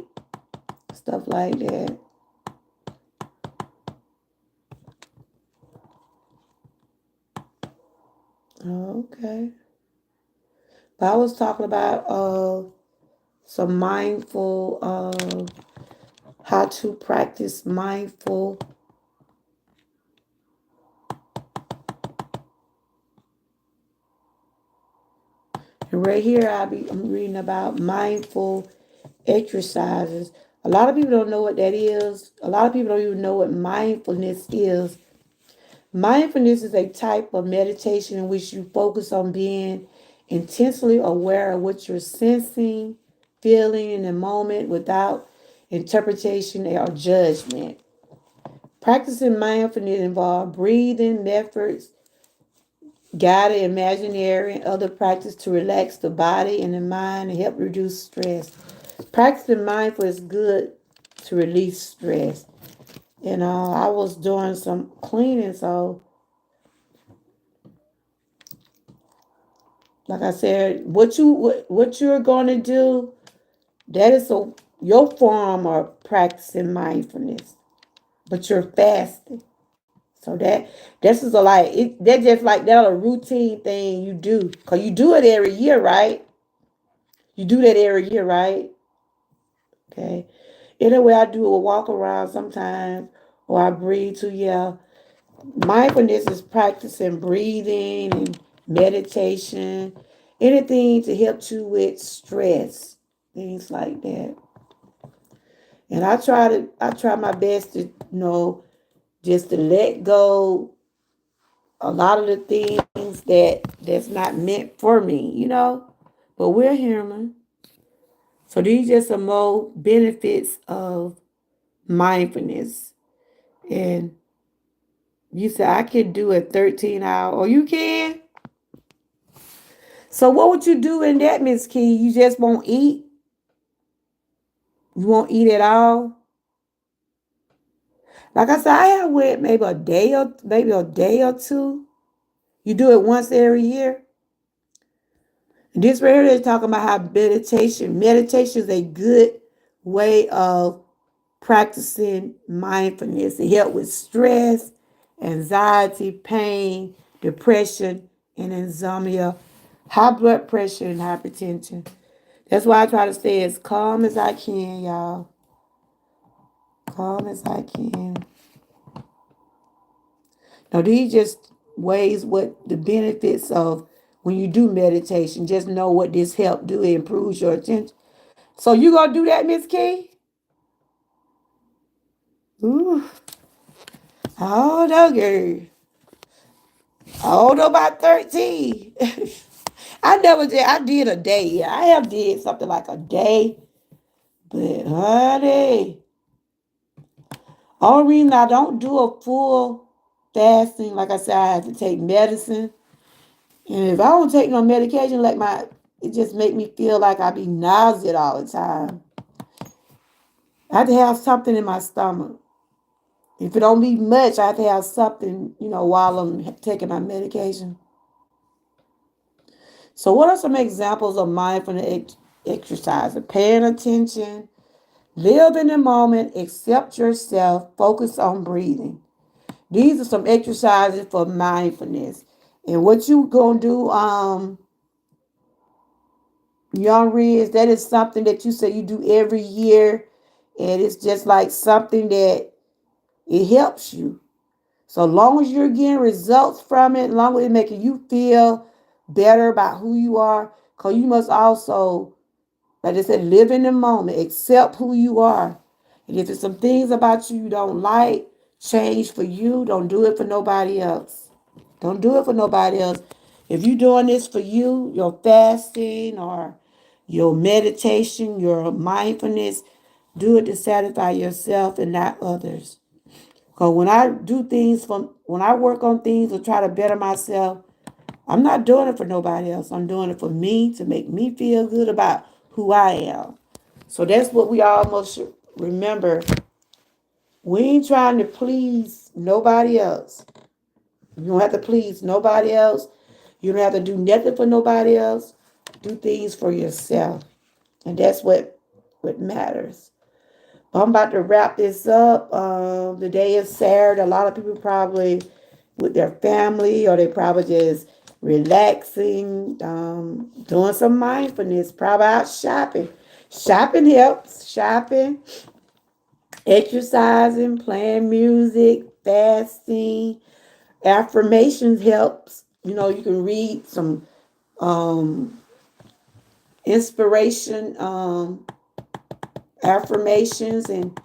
stuff like that. Okay. But I was talking about some mindful, how to practice mindful. And right here, I'm reading about mindful exercises. A lot of people don't know what that is. A lot of people don't even know what mindfulness is. Mindfulness is a type of meditation in which you focus on being intensely aware of what you're sensing, feeling in the moment without interpretation or judgment. Practicing mindfulness involves breathing methods, guided imaginary, and other practice to relax the body and the mind and help reduce stress. Practicing mindfulness is good to release stress. I was doing some cleaning, so like I said, what you're going to do, that is your form of practicing mindfulness, but you're fasting. So this is a like it. That just like that a routine thing you do, cause you do it every year, right? You do that every year, right? Okay. Anyway, I do a walk around sometimes, or I breathe too. Yeah, mindfulness is practicing breathing and meditation, anything to help you with stress, things like that. And I try my best to, just to let go a lot of the things that's not meant for me. But we're human. So these are some more benefits of mindfulness. And you said I could do a 13 hour, or you can. So what would you do in that, Miss Key? You just won't eat? You won't eat at all? Like I said, I have went maybe a day or two. You do it once every year. And this right here is talking about how meditation is a good way of practicing mindfulness. It helps with stress, anxiety, pain, depression, and insomnia, high blood pressure, and hypertension. That's why I try to stay as calm as I can, y'all. Calm as I can. Now, these just ways what the benefits of when you do meditation. Just know what this help do. It improves your attention. So you gonna do that, Miss Key? Ooh, oh no, girl. I don't know about 13. I never did. I did a day. Yeah, I have did something like a day. But honey, only reason I don't do a full fasting, like I said, I have to take medicine. And if I don't take no medication, like it just make me feel like I be nauseous all the time. I have to have something in my stomach. If it don't be much, I have to have something, while I'm taking my medication. So, what are some examples of mindfulness exercise? Paying attention, live in the moment, accept yourself, focus on breathing. These are some exercises for mindfulness. And what you gonna do, young Riz, that is something that you say you do every year, and it's just like something that it helps you. So long as you're getting results from it, long as it's making you feel better about who you are, because you must also, like I said, live in the moment, accept who you are. And if it's some things about you don't like, change for you. Don't do it for nobody else. Don't do it for nobody else. If you're doing this for you, your fasting or your meditation, your mindfulness, do it to satisfy yourself and not others. Because when I work on things or try to better myself, I'm not doing it for nobody else. I'm doing it for me to make me feel good about who I am. So that's what we almost should remember. We ain't trying to please nobody else. You don't have to please nobody else. You don't have to do nothing for nobody else. Do things for yourself. And that's what matters. I'm about to wrap this up. The day is Saturday. A lot of people probably with their family or they probably just relaxing, doing some mindfulness, probably out shopping. Shopping helps. Shopping, exercising, playing music, fasting, affirmations helps. You can read some um, inspiration affirmations and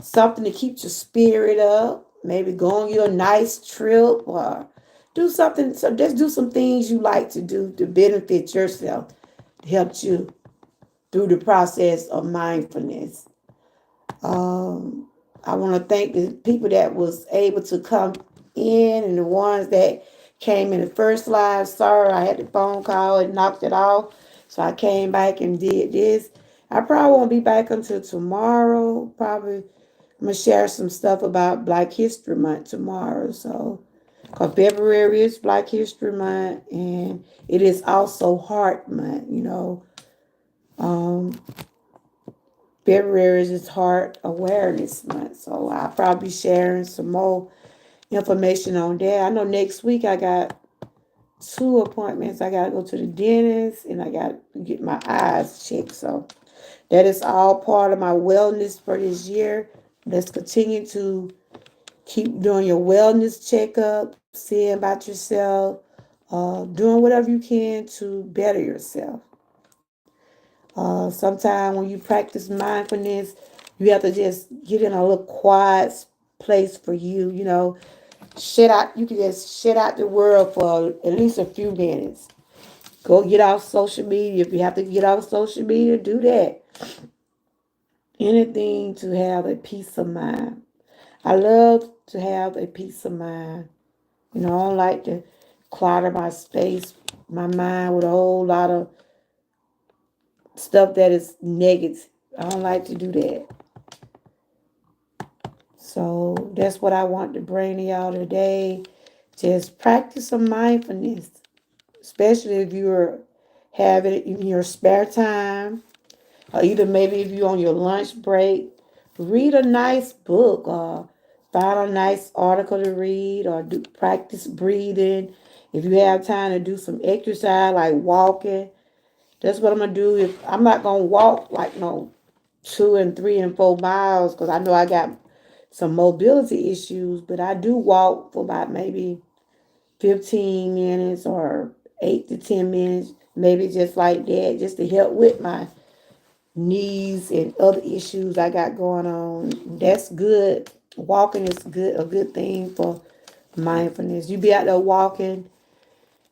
something to keep your spirit up. Maybe go on your nice trip or do something. So just do some things you like to do to benefit yourself, to help you through the process of mindfulness. Um, I want to thank the people that was able to come in and the ones that came in the first live. Sorry, I had the phone call and knocked it off. So I came back and did this. I probably won't be back until tomorrow. Probably I'm gonna share some stuff about Black History Month tomorrow. So, cause February is Black History Month, and it is also Heart Month. Um, February is Heart Awareness Month. So I'll probably be sharing some more information on that. I know next week I got two appointments. I gotta go to the dentist and I got to get my eyes checked. So that is all part of my wellness for this year. Let's continue to keep doing your wellness checkup, seeing about yourself, doing whatever you can to better yourself. Sometimes when you practice mindfulness, you have to just get in a little quiet place for you. Shut out. You can just shut out the world for at least a few minutes. Go get off social media. If you have to get off social media, do that. Anything to have a peace of mind. I love to have a peace of mind. I don't like to clutter my space, my mind with a whole lot of stuff that is negative. I don't like to do that. So that's what I want to bring to y'all today. Just practice some mindfulness, especially if you're having it in your spare time, or either maybe if you're on your lunch break. Read a nice book or find a nice article to read or do practice breathing. If you have time to do some exercise like walking, that's what I'm gonna do. If I'm not gonna walk like no 2 and 3 and 4 miles because I know I got some mobility issues, but I do walk for about maybe 15 minutes or 8 to 10 minutes, maybe just like that, just to help with my knees and other issues I got going on. That's good. Walking is good, a good thing for mindfulness. You be out there walking,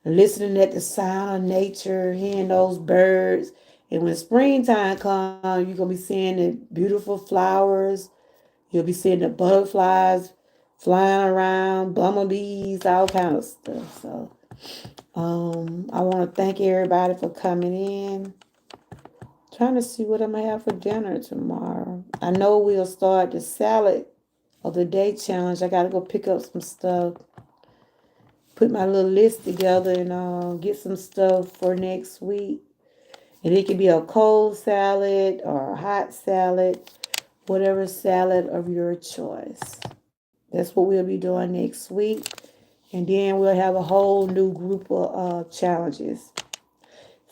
listening at the sound of nature, hearing those birds. And when springtime comes, you're gonna be seeing the beautiful flowers. You'll be seeing the butterflies flying around, bumblebees, all kind of stuff. So I want to thank everybody for coming in. Trying to see what I'm gonna have for dinner tomorrow. I know we'll start the salad of the day challenge. I gotta go pick up some stuff, put my little list together, and get some stuff for next week. And it can be a cold salad or a hot salad, whatever salad of your choice. That's what we'll be doing next week. And then we'll have a whole new group of challenges.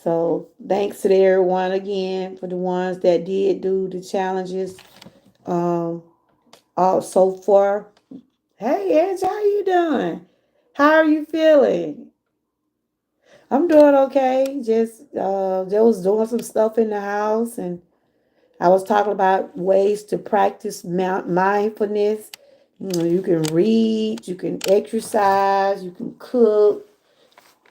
So thanks to everyone again for the ones that did do the challenges. Um, all so far. Hey, Ange, how you doing? How are you feeling? I'm doing okay. Just was doing some stuff in the house, and I was talking about ways to practice mindfulness. You can read, you can exercise, you can cook,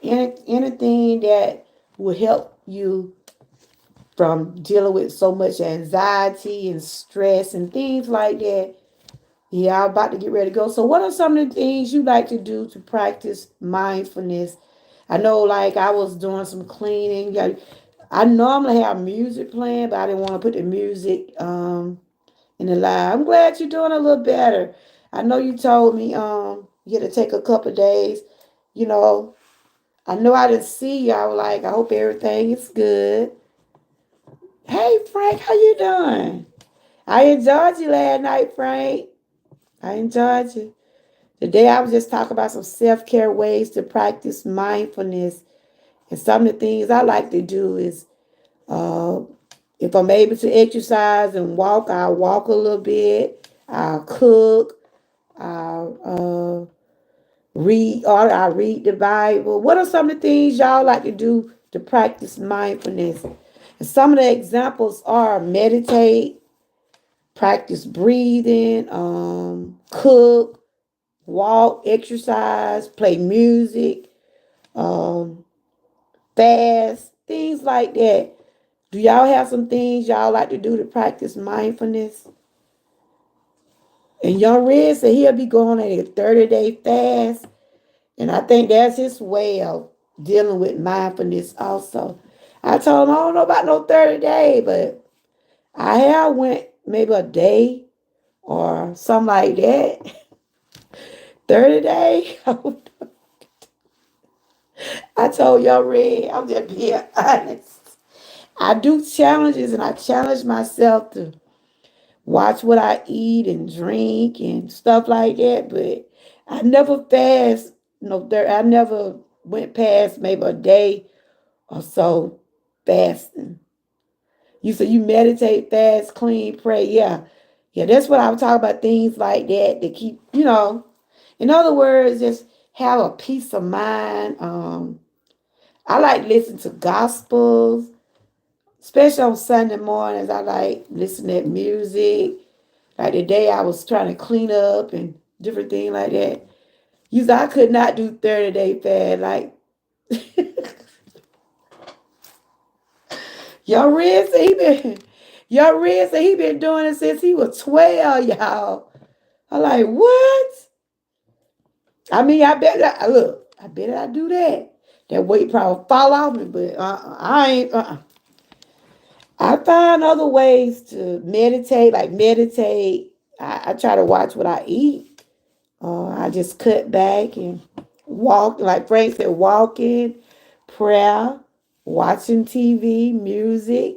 anything that will help you from dealing with so much anxiety and stress and things like that. Yeah, I'm about to get ready to go. So, what are some of the things you like to do to practice mindfulness? I know, like, I was doing some cleaning. Yeah, I normally have music playing, but I didn't want to put the music in the live. I'm glad you're doing a little better. I know you told me you had to take a couple of days. You know, I know I didn't see you. I was like, I hope everything is good. Hey, Frank, how you doing? I enjoyed you last night, Frank. I enjoyed you. Today I was just talking about some self-care ways to practice mindfulness. And some of the things I like to do is uh, if I'm able to exercise and walk, I'll walk a little bit. I'll cook. I'll read or I read the Bible. What are some of the things y'all like to do to practice mindfulness? And some of the examples are meditate, practice breathing, cook, walk, exercise, play music, um, fast, things like that. Do y'all have some things y'all like to do to practice mindfulness? And Young Red said he'll be going on a 30-day fast. And I think that's his way of dealing with mindfulness also. I told him I don't know about no 30 day, but I have went maybe a day or something like that. 30 day. I told y'all Red, I'm just being honest. I do challenges and I challenge myself to watch what I eat and drink and stuff like that, but I never fast. No, I never went past maybe a day or so fasting. You said you meditate, fast, clean, pray. Yeah. Yeah, that's what I was talking about. Things like that to keep, in other words, just have a peace of mind. I like listen to gospels, especially on Sunday mornings. I like listening to music. Like the day I was trying to clean up and different things like that. You said I could not do 30-day fast. Like Y'all Red said he been Y'all Red said he been doing it since he was 12, y'all. I'm like, what? I mean, I bet I do that. That weight probably fall off me, but I ain't. I find other ways to meditate, like meditate. I try to watch what I eat. I just cut back and walk, like Frank said, walking, prayer, watching TV, music,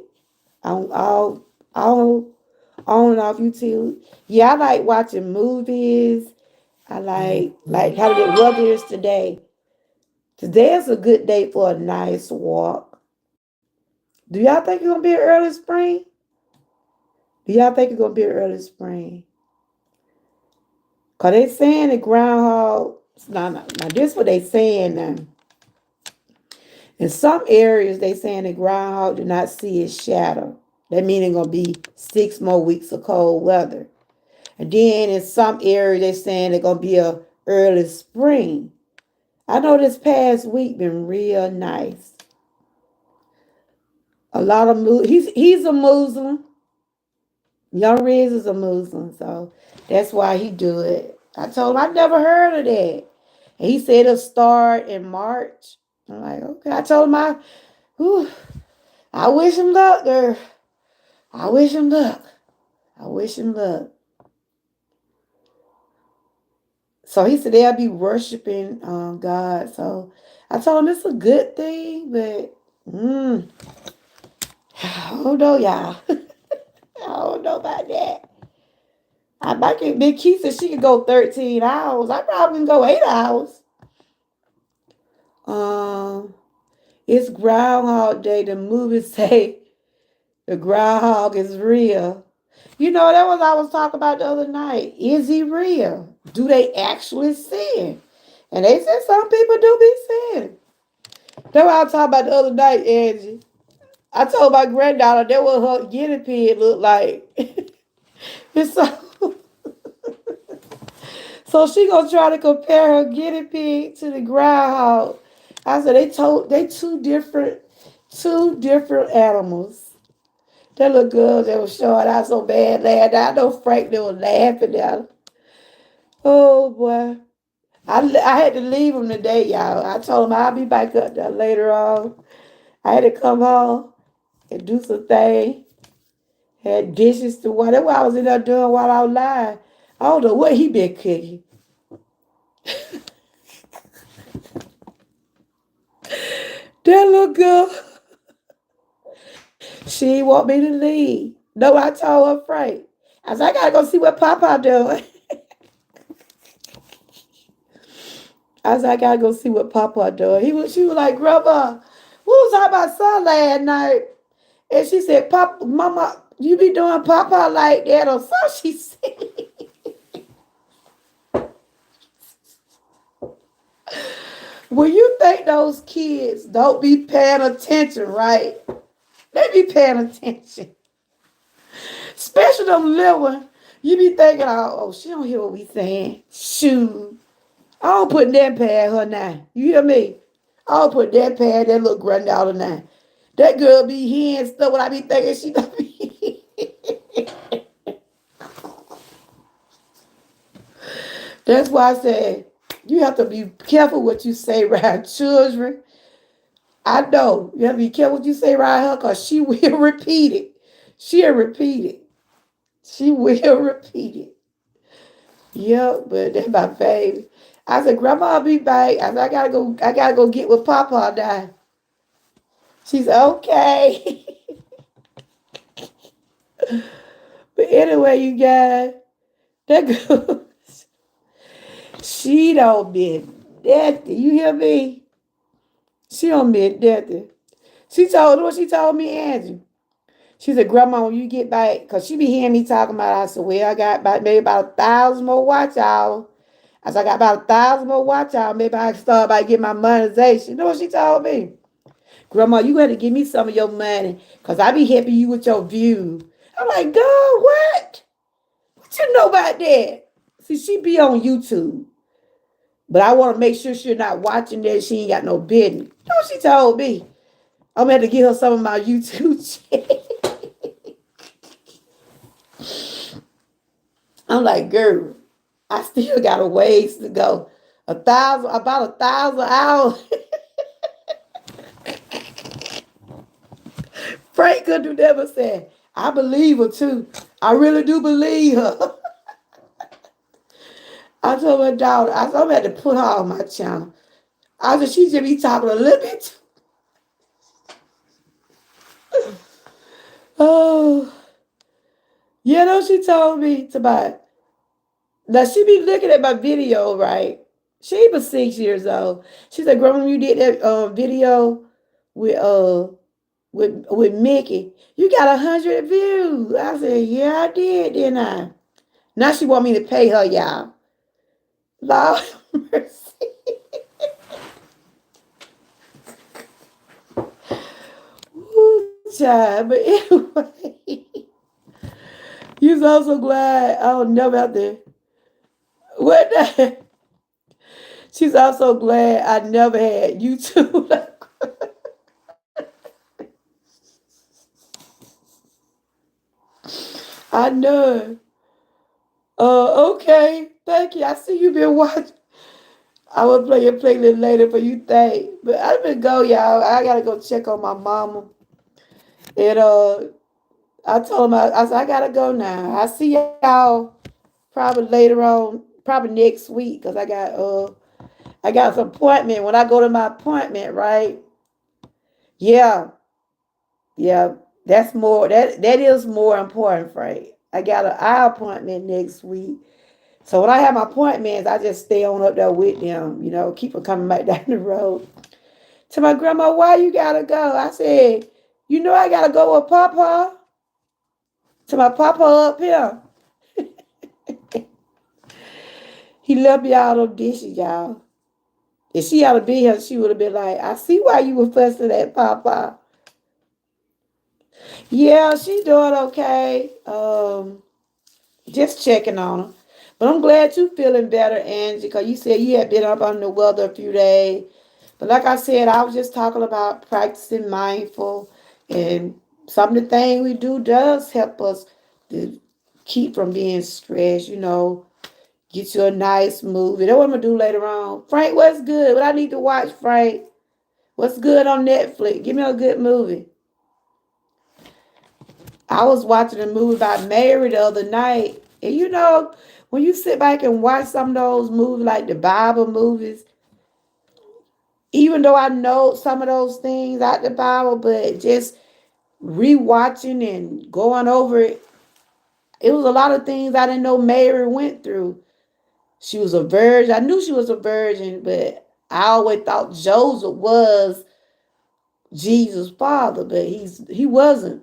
all, all on and off YouTube. Yeah, I like watching movies. I like how the weather is today. Today is a good day for a nice walk. Do y'all think it's gonna be an early spring? Do y'all think it's gonna be an early spring? Cause they saying the groundhog. Now this what they saying now. In some areas, they saying the groundhog did not see its shadow. That meaning gonna be 6 more weeks of cold weather. And then in some areas, they saying it's gonna be a early spring. I know this past week been real nice. A lot of he's a Muslim. Young Riz is a Muslim, so that's why he do it. I told him I never heard of that. And he said it'll start in March. I'm like, okay. I told him whew, I wish him luck, girl. I wish him luck. I wish him luck. So he said they'll be worshiping God. So I told him it's a good thing, but I don't know, y'all. I don't know about that. I might get Big Key said she could go 13 hours. I probably can go 8 hours. Um, it's Groundhog Day. The movie say the groundhog is real. You know, that was I was talking about the other night. Is he real? Do they actually see him? And they said some people do be seeing him. That's what I was talking about the other night, Angie. I told my granddaughter that what her guinea pig looked like. And so she gonna try to compare her guinea pig to the groundhog. I said they two different animals. That little girl that was showing out so bad last night. I know Frank they was laughing at her. Oh boy. I had to leave him today, y'all. I told him I'll be back up there later on. I had to come home and do some things. Had dishes to wash. That's what I was in there doing while I was lying. I don't know what he been cooking. That little girl, she want me to leave. No, I told her Frank. I said, I gotta go see what Papa doing. I said, I gotta go see what Papa doing. She was like, Grandma, we was talking about son last night. And she said, Papa, Mama, you be doing Papa like that or so she said. When you think those kids don't be paying attention, right? They be paying attention. Especially them little ones. You be thinking, oh, she don't hear what we saying. Shoot. I don't put that past her now. You hear me? I don't put that past that little granddaughter now. That girl be hearing stuff what I be thinking she don't be. That's why I said you have to be careful what you say around children. I know you have to be careful what you say around her because she will repeat it. She'll repeat it. She will repeat it. Yep, but that's my baby. I said, Grandma, I'll be back. I said, I gotta go get with Papa now. She said, okay. But anyway, you guys, that girl, she don't mean nothing. You hear me? She don't mean nothing. She told what she told me, Angie. She said, Grandma, when you get back, because she be hearing me talking about it, I said, well, I got maybe about 1,000 more watch hours. I said, I got about 1,000 more watch hours. Maybe I can start by getting my monetization. You know what she told me? Grandma, you got to give me some of your money because I be helping you with your views. I'm like, God, what? What you know about that? See, she be on YouTube. But I want to make sure she's not watching that. She ain't got no business. You know what she told me? I'm going to have to give her some of my YouTube shit. I'm like, girl, I still got a ways to go. About 1,000 hours. Frank could do never said, I believe her too. I really do believe her. I told my daughter, I told her I had to put her on my channel. I said, she should be talking a little bit. Oh, you know, she told me to buy. Now she be looking at my video, right? She was 6 years old. She said, Grandma, you did that video with with Mickey. You got 100 views. I said, yeah, I did, didn't I? Now she want me to pay her, y'all. Lord have mercy. Ooh, child. But anyway, you so so glad I don't never have to. What the? She's also glad I never had YouTube. I know. Okay. Thank you. I see you been watching. I will play your playlist later for you think. But I'm gonna go, y'all. I gotta go check on my mama. And I told him I said I gotta go now. I see y'all probably later on, probably next week, cause I got some appointment. When I go to my appointment, right? Yeah, yeah, that is more important, right? I got an eye appointment next week. So when I have my appointments, I just stay on up there with them, keep them coming back down the road. To my grandma, why you gotta go? I said, I gotta go with Papa. To my Papa up here. He left me all those dishes, y'all. If she ought to be here, she would have been like, I see why you were fussing at Papa. Yeah, she doing okay. Just checking on her. But I'm glad you feeling better, Angie, because you said you had been up under the weather a few days. But like I said, I was just talking about practicing mindful, and some of the things we do does help us to keep from being stressed, get you a nice movie. That's what I'm gonna do later on. Frank, what's good? What I need to watch, Frank? What's good on Netflix? Give me a good movie. I was watching a movie about Mary the other night, and when you sit back and watch some of those movies, like the Bible movies, even though I know some of those things out the Bible, but just rewatching and going over it, it was a lot of things I didn't know Mary went through. She was a virgin. I knew she was a virgin, but I always thought Joseph was Jesus' father, but he wasn't.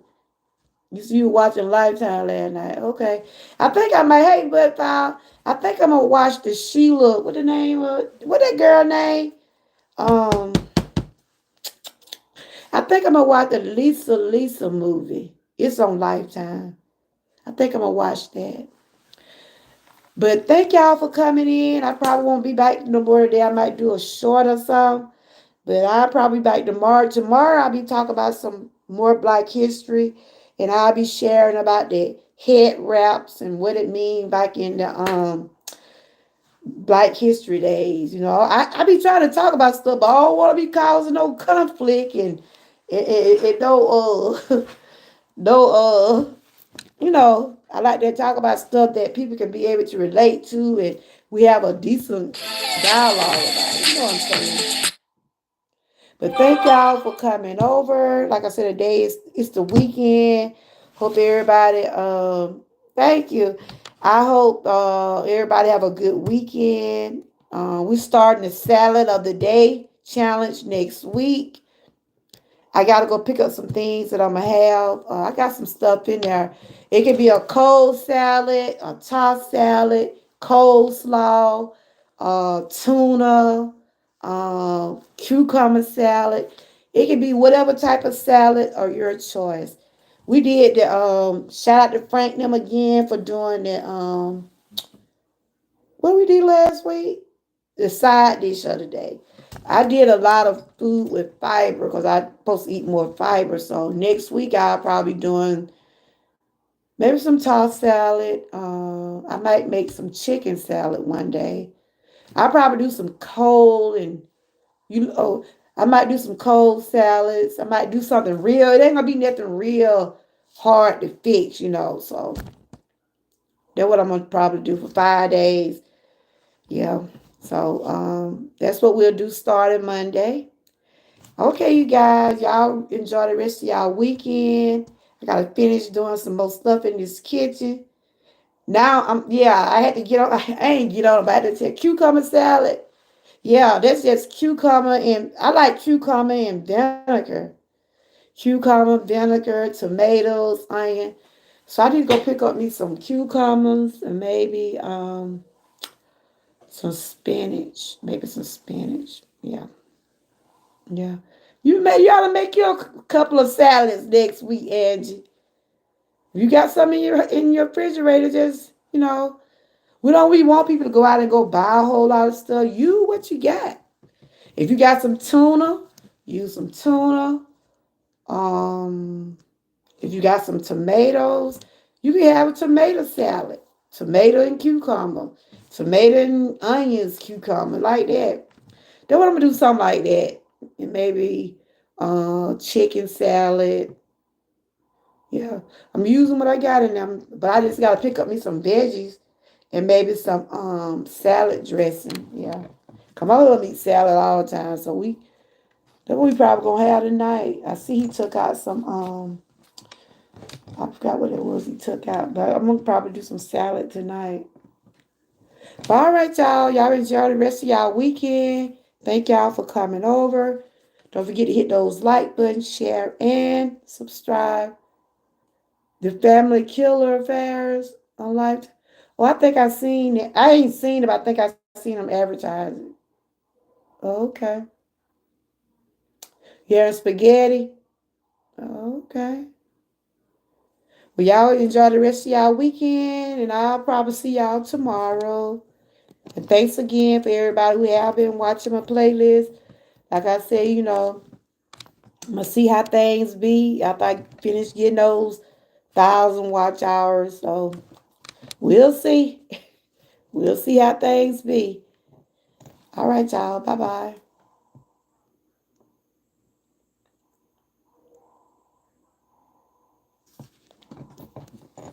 You see, you were watching Lifetime last night. Okay. I think I might, hey, but I think I'm going to watch the Sheila, what that girl name? Um, I think I'm going to watch the Lisa movie. It's on Lifetime. I think I'm going to watch that. But thank y'all for coming in. I probably won't be back no more today. I might do a short or something. But I'll probably be back tomorrow. Tomorrow I'll be talking about some more Black history, and I'll be sharing about the head wraps and what it means back in the Black History days. I be trying to talk about stuff, but I don't want to be causing no conflict and no no I like to talk about stuff that people can be able to relate to, and we have a decent dialogue about it. You know what I'm saying? But thank y'all for coming over. Like I said, today is it's the weekend. Hope everybody thank you. I hope everybody have a good weekend. We starting the salad of the day challenge next week. I gotta go pick up some things that I'm gonna have. I got some stuff in there. It can be a cold salad, a tossed salad, coleslaw, tuna, cucumber salad. It can be whatever type of salad or your choice. We did the shout out to Frank and them again for doing the what we did last week? The side dish of the day. I did a lot of food with fiber because I'm supposed to eat more fiber. So next week I'll probably doing maybe some tossed salad. I might make some chicken salad one day. I'll probably do some cold and you know I might do some cold salads. I might do something real. It ain't gonna be nothing real hard to fix. So that's what I'm gonna probably do for 5 days. Yeah. So that's what we'll do starting Monday. Okay, you guys, y'all enjoy the rest of y'all weekend. I gotta finish doing some more stuff in this kitchen. Now I had to get on. I ain't get on, but I had to take cucumber salad. Yeah, that's just cucumber and I like cucumber and vinegar. Cucumber, vinegar, tomatoes, onion. So I need to go pick up me some cucumbers and maybe some spinach. Maybe some spinach. Yeah. Yeah. You ought to make you a couple of salads next week, Angie. If you got some in your refrigerator, just we don't really want people to go out and go buy a whole lot of stuff. You what you got. If you got some tuna, use some tuna. Um, if you got some tomatoes, you can have a tomato salad. tomato and cucumber, tomato and onions, cucumber, like that. Then what I'm gonna do something like that, and maybe chicken salad. Yeah, I'm using what I got in them, but I just gotta pick up me some veggies and maybe some salad dressing. Yeah, come on, love eat salad all the time, so that's what we probably gonna have tonight. I see he took out some I forgot what it was he took out, but I'm gonna probably do some salad tonight. But all right, y'all. Y'all enjoy the rest of y'all weekend. Thank y'all for coming over. Don't forget to hit those like buttons, share, and subscribe. The Family Killer Affairs on Life. Oh, I think I seen it. I ain't seen it, but I think I seen them advertising. Okay. Yeah, spaghetti. Okay. Well, y'all enjoy the rest of y'all weekend, and I'll probably see y'all tomorrow. And thanks again for everybody who have been watching my playlist. Like I said, I'm gonna see how things be after I finish getting those 1,000 watch hours. So we'll see. We'll see how things be. All right, y'all. Bye bye.